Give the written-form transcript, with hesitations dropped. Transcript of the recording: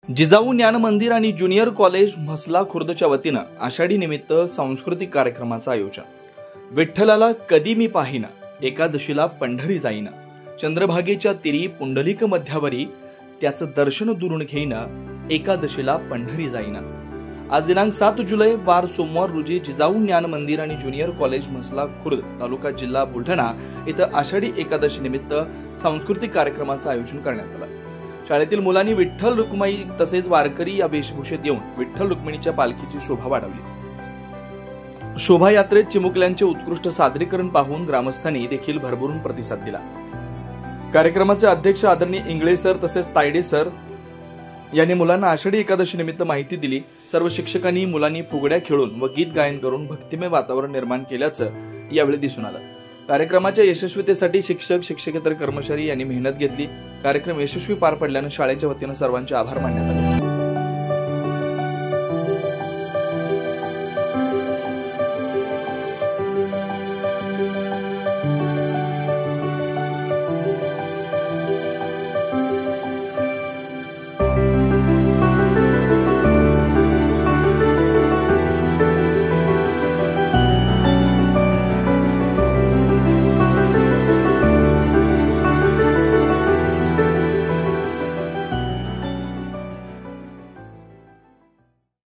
जिजाऊ ज्ञान मंदिर आणि ज्युनियर कॉलेज म्हसला खुर्दच्या वतीनं आषाढी निमित्त सांस्कृतिक कार्यक्रमाचं आयोजन। विठ्ठलाला कधी मी पाहिना, एकादशीला पंढरी जाईना, चंद्रभागेच्या तिरी पुंडलिक मध्यावरी, त्याचं दर्शन दुरून घेईना, एकादशीला पंढरी जाईना। आज दिनांक 7 जुलै वार सोमवार रोजी जिजाऊ ज्ञान मंदिर आणि ज्युनियर कॉलेज म्हसला खुर्द तालुका जिल्हा बुलढाणा इथं आषाढी एकादशी निमित्त सांस्कृतिक कार्यक्रमाचं आयोजन करण्यात आलं। शाळेतील मुलांनी विठ्ठल रुक्माई तसेच वारकरी या वेशभूषेत येऊन विठ्ठल रुक्मिणीच्या पालखीची शोभा वाढवली। शोभायात्रेत चिमुकल्यांचे उत्कृष्ट सादरीकरण पाहून ग्रामस्थांनी देखील भरभरून प्रतिसाद दिला। कार्यक्रमाचे अध्यक्ष आदरणीय इंगळे सर तसेच तायडे सर यांनी मुलांना आषाढी एकादशी निमित्त माहिती दिली। सर्व शिक्षकांनी मुलांनी फुगड्या खेळून व गीत गायन करून भक्तिमय वातावरण निर्माण केल्याचं यावेळी दिसून आलं। कार्यक्रमाच्या यशस्वीतेसाठी शिक्षक शिक्षकेतर कर्मचारी यांनी मेहनत घेतली। कार्यक्रम यशस्वी पार पडल्याने शाळेच्या वतीने सर्वांचे आभार मानण्यात आले।